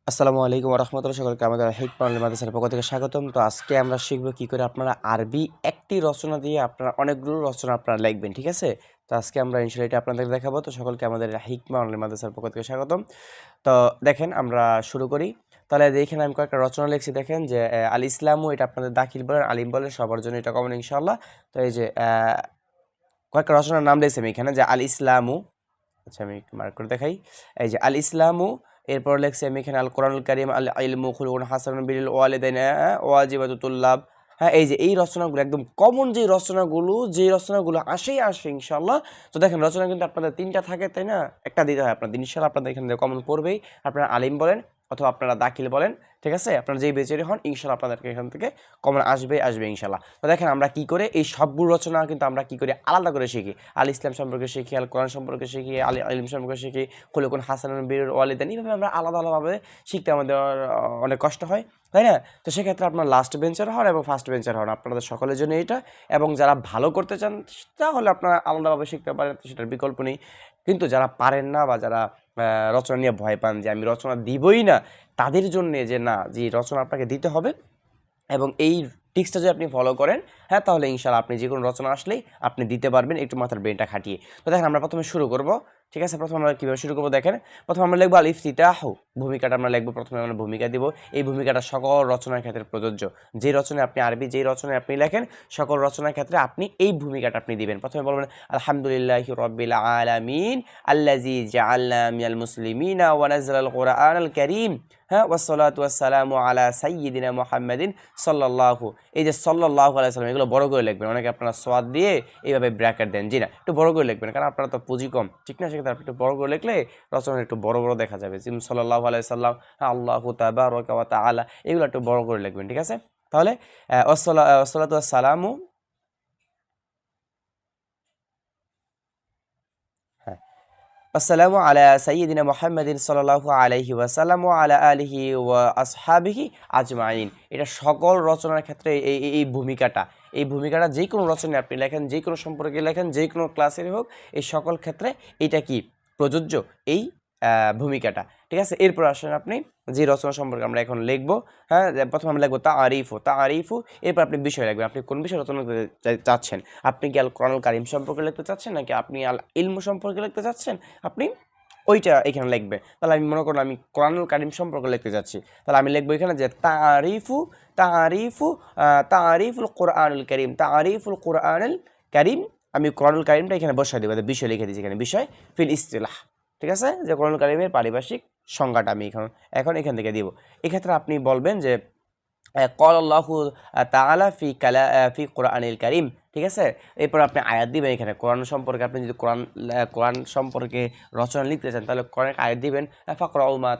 আসসালামু আলাইকুম ওয়া রাহমাতুল্লাহি সকলকে আমাদের হিকমা অনলাইন মাদ্রাসার পক্ষ থেকে স্বাগতম। তো আজকে আমরা শিখব কি করে আপনারা আরবি একটি রচনা দিয়ে আপনারা অনেকগুলো রচনা আপনারা লিখবেন, ঠিক আছে? তো আজকে আমরা ইনশাআল্লাহ এটা আপনাদের দেখাবো। তো সকলকে আমাদের হিকমা অনলাইন মাদ্রাসার পক্ষ থেকে স্বাগতম। তো দেখেন আমরা শুরু করি। তাহলে এখানে আমি কয়েকটা রচনা লিখছি, দেখেন যে আল ইসলামু, এটা আপনাদের দাখিল বলেন, আলিম বলেন, সবার জন্য এটা কমন ইনশাআল্লাহ। তো এই যে কয়েকটা রচনার নাম লিখছি আমি এখানে, যে আল ইসলামু। আচ্ছা আমি একটু মার্ক করে দেখাই। এই যে আল ইসলামু, এরপর লেখছি আমি এখানে আল কোরআনুল কারীম, আল ইলমু খুলুকুন হাসানুন বিল ওয়ালিদাইন ওয়াজিবাতুত তুল্লাব। হ্যাঁ, এই যে এই রচনাগুলো একদম কমন, যে রচনাগুলো আসে ইনশাআল্লাহ। তো দেখেন রচনা কিন্তু আপনাদের তিনটা থাকে, তাই না? একটা দিতে হয় আপনাদের, ইনশাআল্লাহ আপনাদের এখানে কমন পড়বেই। আপনারা আলিম বলেন অথবা আপনারা দাখিল বলেন, ঠিক আছে? আপনারা যেই বেচেরই হন ইনশাআল্লাহ আপনাদেরকে এখান থেকে কমন আসবে ইনশাআল্লাহ। তো দেখেন আমরা কি করে এই সবগুলো রচনা কিন্তু আমরা কি করে আলাদা করে শিখি। আল ইসলাম সম্পর্কে শিখি, আল কোরআন সম্পর্কে শিখি, আল ইলম সম্পর্কে শিখি, খুলুকুন হাসানুন বিল ওয়ালিদাইন। এইভাবে আমরা আলাদাভাবে শিখতে আমাদের অনেক কষ্ট হয়, তাই না? তো সেক্ষেত্রে আপনার লাস্ট বেঞ্চার হন এবং ফার্স্ট বেঞ্চার হন, আপনাদের সকলের জন্য এটা। এবং যারা ভালো করতে চান তাহলে আপনারা আলাদাভাবে শিখতে পারেন, সেটার বিকল্প নেই। কিন্তু যারা পারেন না বা যারা রচনা নিয়ে ভয় পান যে আমি রচনা দিবই না, তাদের জন্যে যে না, যে রচনা আপনাকে দিতে হবে এবং এই টিক্সটা যদি আপনি ফলো করেন, হ্যাঁ, তাহলে ইনশাআল্লাহ আপনি যে কোনো রচনা আসলেই আপনি দিতে পারবেন, একটু মাথার ব্রেনটা খাটিয়ে। তো দেখেন আমরা প্রথমে শুরু করব, ঠিক আছে? প্রথমে আমরা কীভাবে শুরু করবো দেখেন। প্রথমে আমরা লিখবো আল ইফতিতাহু, ভূমিকাটা আমরা লিখবো। প্রথমে আমরা ভূমিকা দিব। এই ভূমিকাটা সকল রচনার ক্ষেত্রে প্রযোজ্য। যে রচনায় আপনি আরবি, যেই রচনায় আপনি লেখেন, সকল রচনার ক্ষেত্রে আপনি এই ভূমিকাটা আপনি দিবেন। প্রথমে বলবেন আলহামদুলিল্লাহি রাব্বিল আলামিন আল্লাযী জাআলনা মিনাল মুসলিমিনা ওয়া নাযালাল কুরআনাল কারীম, হ্যাঁ, ওয়াসসালাতু ওয়াসসালামু আলা সাইয়্যিদিনা মুহাম্মাদিন সাল্লাল্লাহু। এই যে সাল্লাল্লাহু আলাইহি সাল্লাম, এগুলো বড় করে লিখবেন। অনেকে আপনারা সোয়াদ দিয়ে এইভাবে ব্র্যাকেট দেন, জি না, একটু বড় করে লিখবেন, কারণ আপনারা তো পুঁজি কম, ঠিক না? সেক্ষেত্রে আপনি একটু বড় করে লিখলে রচনা একটু বড় বড় দেখা যাবে। যেমন সাল্লাল্লাহু আলাইহি সাল্লাম, আল্লাহু তাবারাকা ওয়া তাআলা, এগুলো একটু বড় করে লিখবেন, ঠিক আছে? তাহলে ওয়াসসালাতু ওয়াসসালামু, হ্যাঁ, আসসালামু আলা সাইয়্যিদিনা মুহাম্মাদিন সাল্লাল্লাহু আলাইহি ওয়াসাল্লাম ওয়া আলা আলিহি ওয়া আসহাবিহি আজমাইন। এটা সকল রচনার ক্ষেত্রে এই ভূমিকাটা যে কোনো রচনায় আপনি লেখেন, যে কোনো সম্পর্কে লেখেন, যে কোনো ক্লাসের হোক, এই সকল ক্ষেত্রে এটা কি প্রযোজ্য, এই ভূমিকাটা, ঠিক আছে? এরপর আসেন আপনি যে রচনা সম্পর্কে আমরা এখন লিখব, হ্যাঁ, প্রথমে আমরা লিখবো তাআরিফু। এরপর আপনি বিষয় লিখবেন, আপনি কোন বিষয় রচনা করতে চাচ্ছেন। আপনি কি আল কোরআনুল কারীম সম্পর্কে লিখতে চাচ্ছেন, নাকি আপনি আল ইলম সম্পর্কে লিখতে চাচ্ছেন, আপনি ওইটা এখানে লিখবেন। তাহলে আমি মনে করলাম আমি কোরআনুল কারীম সম্পর্কে লিখতে যাচ্ছি, তাহলে আমি লিখবো এখানে যে তাআরিফু তাআরিফুল কোরআনুল কারীম, তাআরিফুল কোরআনুল কারীম। আমি কোরআনুল কারীমটা এখানে বসাই দেবো, বিষয় লিখে দিয়েছি এখানে, বিষয় ফিল ইসতিলাহ, ঠিক আছে? যে কোরআনুল কারীমের পারিভাষিক সংজ্ঞাটা আমি এখন এখান থেকে দিব। এক্ষেত্রে আপনি বলবেন যে ক্বালা আল্লাহু তাআলা ফি কোরআনিল কারীম, ঠিক আছে? এরপর আপনি আয়াত দিবেন এখানে কোরআন সম্পর্কে। আপনি যদি কোরআন সম্পর্কে রচনা লিখতে চান, তাহলে কোরআনের আয়াত দিবেন। ফাকরাউ মা,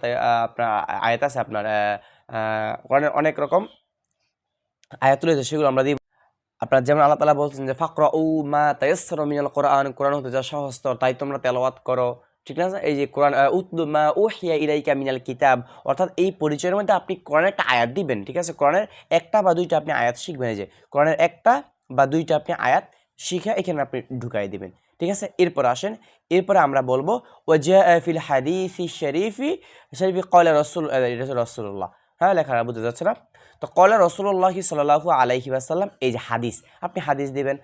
আপনার আয়াত আছে আপনার কোরআনের অনেক রকম আয়াত রয়েছে, সেগুলো আমরা দিব। আপনার যেমন আল্লাহ তাআলা বলছেন যে ফাকরাউ মা তায়াসসারা মিনাল কোরআন, কোরআন হতে যা সহজতর তাই তোমরা তেলাওয়াত করো, ঠিক না? এই যে কোরআন উতলু মা উহিয়া ইলাইকা মিনাল কিতাব, অর্থাৎ এই পরিচয়ের মধ্যে আপনি কোরআনের একটা আয়াত দিবেন, ঠিক আছে? কোরআনের একটা বা দুইটা আপনি আয়াত শিখবেন। এই যে কোরআনের একটা বা দুইটা আপনি আয়াত শিখে এখানে আপনি ঢুকাই দিবেন, ঠিক আছে? এরপর আসেন, এরপরে আমরা বলবো ওয়াজা ফিল হাদিসি শরীফি শরীফি ক্বালা রাসূল, এটা রাসূলুল্লাহ, হ্যাঁ, লেখাটা বুঝা যাচ্ছে না? তো ক্বালা রাসূলুল্লাহি সাল্লাল্লাহু আলাইহি ওয়াসাল্লাম, এই যে হাদিস, আপনি হাদিস দিবেন।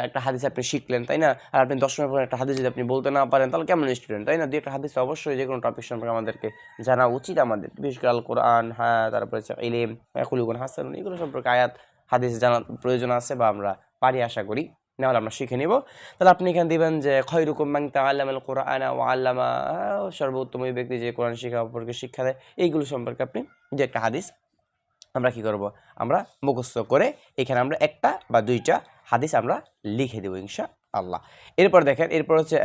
একটা হাদিস আপনি শিখলেন, তাই না? আর আপনি 10 মিনিট পরে একটা হাদিস যদি আপনি বলতে না পারেন, তাহলে কেমন স্টুডেন্ট, তাই না? দুই একটা হাদিস অবশ্যই যে কোনো টপিক সম্পর্কে আমাদেরকে জানা উচিত আমাদের, বিশেষ করে আল কোরআন, হ্যাঁ, তারপরে হচ্ছে ইলম, খুলুকুন হাসানুন, এগুলো সম্পর্কে আয়াত হাদিস জানার প্রয়োজন আছে বা আমরা পারি আশা করি, নাহলে আমরা শিখে নিব। তাহলে আপনি এখানে দিবেন যে খয়রুকুম মান তাআল্লামাল কুরআনা ওয়া আল্লামা, সর্বোত্তম ওই ব্যক্তি যে কোরআন সম্পর্কে শিক্ষা দেয়। এইগুলো সম্পর্কে আপনি যে একটা হাদিস আমরা কি করব, আমরা মুখস্থ করে এখানে আমরা একটা বা দুইটা হাদিস আমরা লিখে দেবো ইনশাআল্লাহ। এরপর দেখেন, এরপর হচ্ছে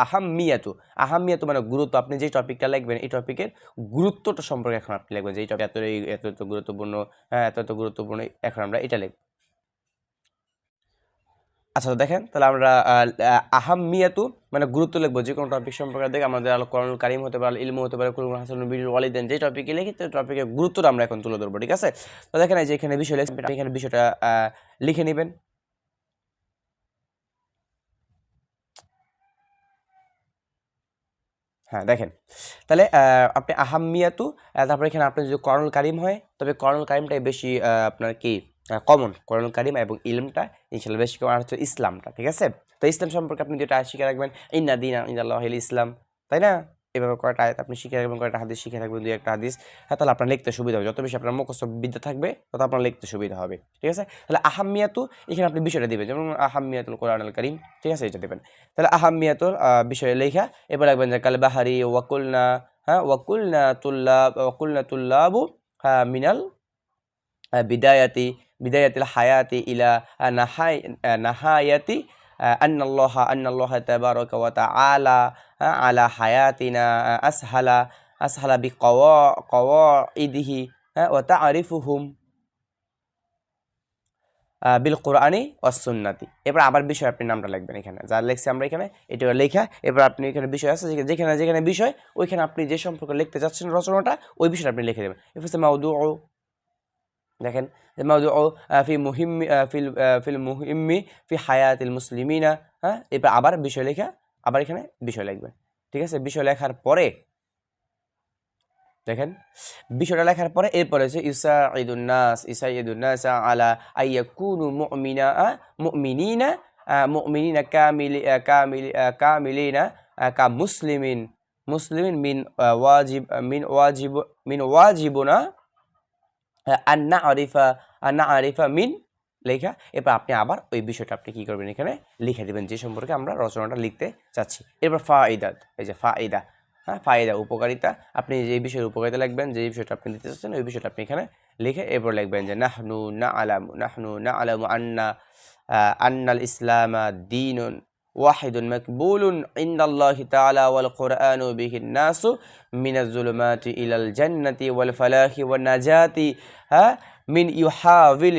আহাম্মিয়াতু মানে গুরুত্ব। আপনি যে টপিকটা লিখবেন এই টপিকের গুরুত্বটা সম্পর্কে এখন আপনি লিখবেন, যে এই টপিক এত এত গুরুত্বপূর্ণ, হ্যাঁ, এত এত গুরুত্বপূর্ণ, এখন আমরা এটা লিখব। আচ্ছা, তো দেখেন তাহলে আমরা আহাম্মিয়াতু মানে গুরুত্ব লিখবো। যে কোনো টপিক সম্পর্কে দেখে আমাদের আল কোরআনুল কারীম হতে পারে, ইলমু হতে পারে, কুরআন হাসানুন বিল ওয়ালিদাইন, যে টপিকে লিখি তো টপিকের গুরুত্বটা আমরা এখন তুলে ধরবো, ঠিক আছে? তো দেখেন এই যে এখানে বিষয় লিখছি, আপনি এখানে বিষয়টা লিখে নেবেন। হ্যাঁ দেখেন, তাহলে আপনি আহাম্মিয়াতু, তারপরে এখানে আপনার যদি কোরআনুল কারিম হয়, তবে কোরআনুল কারিমটাই বেশি আপনার কি কমন, কোরআনুল কারিম এবং ইলমটা ইনশাল্লাহ বেশি কমন, আর হচ্ছে ইসলামটা। ঠিক আছে, তো ইসলাম সম্পর্কে আপনি যেটা শিখে রাখবেন, ইন্না দীনা ইনদাল্লাহিল ইসলাম, তাই না? এভাবে কয়েকটা আয়াত আপনি শিখে রাখবেন, কয়েকটা হাদিস শিখে রাখবেন, দুই একটা হাদিস। হ্যাঁ, তাহলে আপনার লিখতে সুবিধা হবে। যত বেশি আপনার মুখস্থ বিদ্যা থাকবে তত আপনার লিখতে সুবিধা হবে। ঠিক আছে, তাহলে আহাম্মিয়াতু এখানে আপনি বিষয়টা দিবেন, যেমন আহাম্মিয়াতুল কোরআনুল কারিম। ঠিক আছে, এটা দেবেন। তাহলে আহাম্মিয়াতুল বিষয়ে লেখা, এবার রাখবেন যে কাল বাহারি ওয়াকুলনা, হ্যাঁ ওয়াকুলনা তুল্লাবু মিনাল বিদায়াতি বিদায়াতিল হায়াতি ইলা নাহায়াতি আন্নাল্লাহ তাবারাকা ওয়া তাআলা আলা হায়াতিনা আসহালা বিকাওয়াইদিহি ওয়া তা'রিফুহুম বিল কোরআনি ওয়াস সুন্নাতি। এবার আবার বিষয় আপনি নামটা লিখবেন এখানে, যা লিখছি আমরা এখানে এটা লেখা। এবার আপনি এখানে বিষয় আছে, যেখানে যেখানে বিষয় ওইখানে আপনি যে সম্পর্কে লিখতে যাচ্ছেন রচনাটা, ওই বিষয়টা আপনি লিখে দেবেন। এফ মাউদুউ, দেখেন মাউদুউ ফি মুহিম্মি ফিল মুহিম্মি ফি হায়াতিল মুসলিমিনা। হ্যাঁ, এবার আবার বিষয় লেখা, আবার এখানে বিষয় লিখবেন। ঠিক আছে, বিষয় লেখার পরে দেখেন, বিষয়টা লেখার পরে এরপরে হচ্ছে ইসাইদুন নাস আলা আইয়াকুনু মুমিনিনা মুমিনিনা কামিলিনা কা মুসলিমিন মিন ওয়াজিবুনা আন নারিফা মিন লেখা। এরপর আপনি আবার ওই বিষয়টা আপনি কি করবেন, এখানে লিখে দেবেন যে সম্পর্কে আমরা রচনাটা লিখতে চাচ্ছি। এরপর ফায়দা, এই যে ফায়দা, হ্যাঁ ফায়দা উপকারিতা, আপনি যে বিষয়ের উপকারিতা লিখবেন, যে বিষয়টা আপনি দিতে চাচ্ছেন ওই বিষয়টা আপনি এখানে লিখে এরপর লিখবেন যে নাহনু নাআলামু আন্নাল ইসলামা দীনুন ওয়াহিদুন মাকবুলুন ইনদাল্লাহি তাআলা ওয়াল কুরআনু বিহিন নাসু মিনাজ জুলুমাতি ইলাল জান্নাতি ওয়াল ফালাহি ওয়ান নাজাতি মিন ইউহাবিল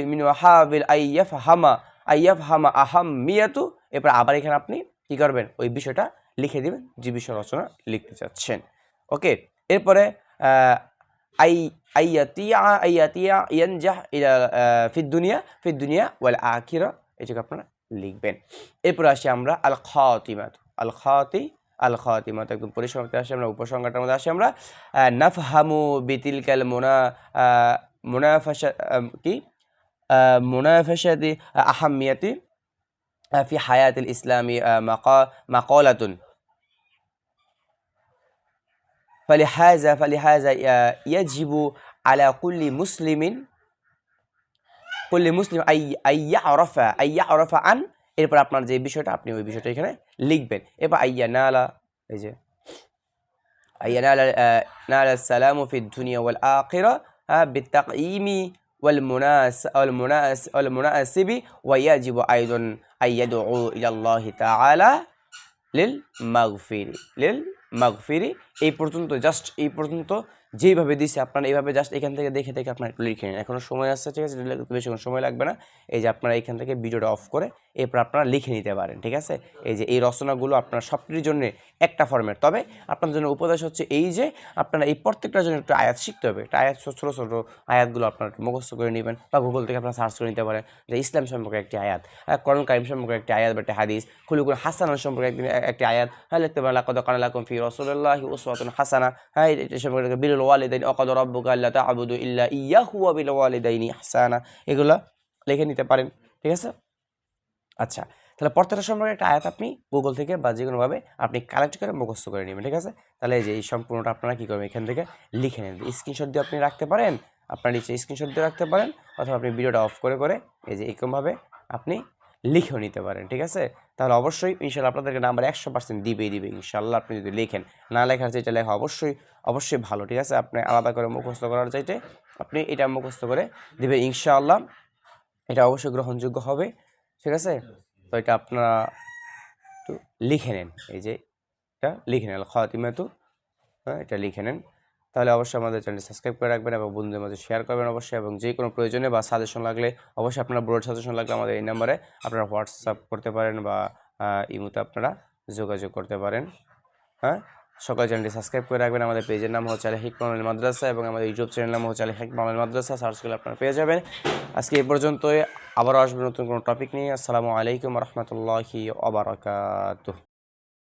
আইয়াফহামা আহাম্মিয়াতু। এরপর আবার এখানে আপনি কি করবেন, ওই বিষয়টা লিখে দিবেন যে বিষয় রচনা লিখতে চাচ্ছেন। ওকে, এরপরে আই আইয়াতিয়া ইয়ানজাহ ইলা ফিদ দুনিয়া ওয়াল আখিরা, এটাকে আপনারা লিখবেন। এরপর আসি আমরা আল খাতিমাত একদম পরিসমাপ্তি আসি আমরা, উপসংহারটার মধ্যে আসি আমরা নাফহামু বিতিলকাল মুনাফাশা কি মুনাফাশাতি আহাম্মিয়াতি ফি হায়াতিল ইসলামি মাকালাতুন ফালিহাযা ইয়াজিবু আলা কুল্লি মুসলিম আইয়ারাফা আন। এরপর আপনার যে বিষয়টা আপনি ওই বিষয়টা এখানে লিখবেন। এরপর আইয়ানালা, এই যে আইয়ানালা সালামু ফিদ দুনিয়া ওয়াল আখিরা বিতাকঈমি والمناسب ويجب أيضا أن يدعو إلى الله تعالى للمغفر। এই পর্যন্ত, জাস্ট এই পর্যন্ত যেইভাবে দিছে আপনারা এইভাবে জাস্ট এখান থেকে দেখে দেখে আপনারা একটু লিখে নিন, এখনো সময় আছে। ঠিক আছে, বেশিক্ষণ সময় লাগবে না। এই যে আপনারা এখান থেকে ভিডিওটা অফ করে এরপর আপনারা লিখে নিতে পারেন। ঠিক আছে, এই যে এই রচনাগুলো আপনার সবটির জন্য একটা ফর্মেট। তবে আপনার জন্য উপদেশ হচ্ছে এই যে আপনারা এই প্রত্যেকটার জন্য একটু আয়াত শিখতে হবে। একটা আয়াত, ছোটো ছোটো আয়াতগুলো আপনারা মুখস্থ করে নেবেন, বা গুগল থেকে আপনারা সার্চ করে নিতে পারেন যে ইসলাম সম্পর্কে একটি আয়াত, কোরআন কারীম সম্পর্কে একটি আয়াত বা একটি হাদিস, খুলুকুল হাসানা সম্পর্কে একটি আয়াত, হ্যাঁ লিখতে পারেন লাকাদ কানা লাকুম ফি রাসূলিল্লাহি উসওয়াতুন হাসানা। হ্যাঁ, এটা সম্পর্কে বিল ওয়ালিদাইনি ওয়াকাদা রাব্বুকা আল্লা তা'বুদু ইল্লা ইয়্যাহু ওয়া বিল ওয়ালিদাইনি ইহসানা, এগুলো লিখে নিতে পারেন। ঠিক আছে, আচ্ছা, তাহলে প্রত্যেকটা সম্পর্কে একটা আয়াত আপনি গুগল থেকে বা যে কোনোভাবে আপনি কালেক্ট করে মুখস্থ করে নেবেন। ঠিক আছে, তাহলে এই যে এই সম্পূর্ণটা আপনারা কী করবেন, এখান থেকে লিখে নেন। স্ক্রিনশট দিয়ে আপনি রাখতে পারেন, আপনার নিচে স্ক্রিনশট দিয়ে রাখতে পারেন, অথবা আপনি ভিডিওটা অফ করে করে এই যে এরকমভাবে আপনি লিখেও নিতে পারেন। ঠিক আছে, তাহলে অবশ্যই ইনশাল্লাহ আপনাদেরকে নাম্বার 100% দিবে ইনশাল্লাহ। আপনি যদি লেখেন, না লেখার চাইতে লেখা অবশ্যই ভালো। ঠিক আছে, আপনি আলাদা করে মুখস্থ করার চাইতে আপনি এটা মুখস্থ করে দিবে ইনশাআল্লাহ, এটা অবশ্যই গ্রহণযোগ্য হবে। ঠিক আছে, তো এটা আপনারা একটু লিখে নেন, এই যে এটা লিখে নেন খাতিমাতু, হ্যাঁ এটা লিখে নেন। তাহলে অবশ্যই আমাদের চ্যানেলটি সাবস্ক্রাইব করে রাখবেন এবং বন্ধুদের মাঝে শেয়ার করবেন অবশ্যই। এবং যে কোনো প্রয়োজনে বা সাজেশন লাগলে অবশ্যই আপনারা ব্রড সাজেশন লাগলে আমাদের এই নাম্বারে আপনারা হোয়াটসঅ্যাপ করতে পারেন বা ইমোতে আপনারা যোগাযোগ করতে পারেন। হ্যাঁ, সকাল চ্যানেলটি সাবস্ক্রাইব করে রাখবেন। আমাদের পেজের নাম হচ্ছে আল হিকমা অনলাইন মাদ্রাসা এবং আমাদের ইউটিউব চ্যানেল নাম হচ্ছে আল হিকমা অনলাইন মাদ্রাসা, সার্চ করলে আপনারা পেয়ে যাবেন। আজকে এই পর্যন্তই, আবারও আসবেন নতুন কোনো টপিক নিয়ে। আসসালামু আলাইকুম রহমতুল্লাহি ওয়া বারাকাতুহু।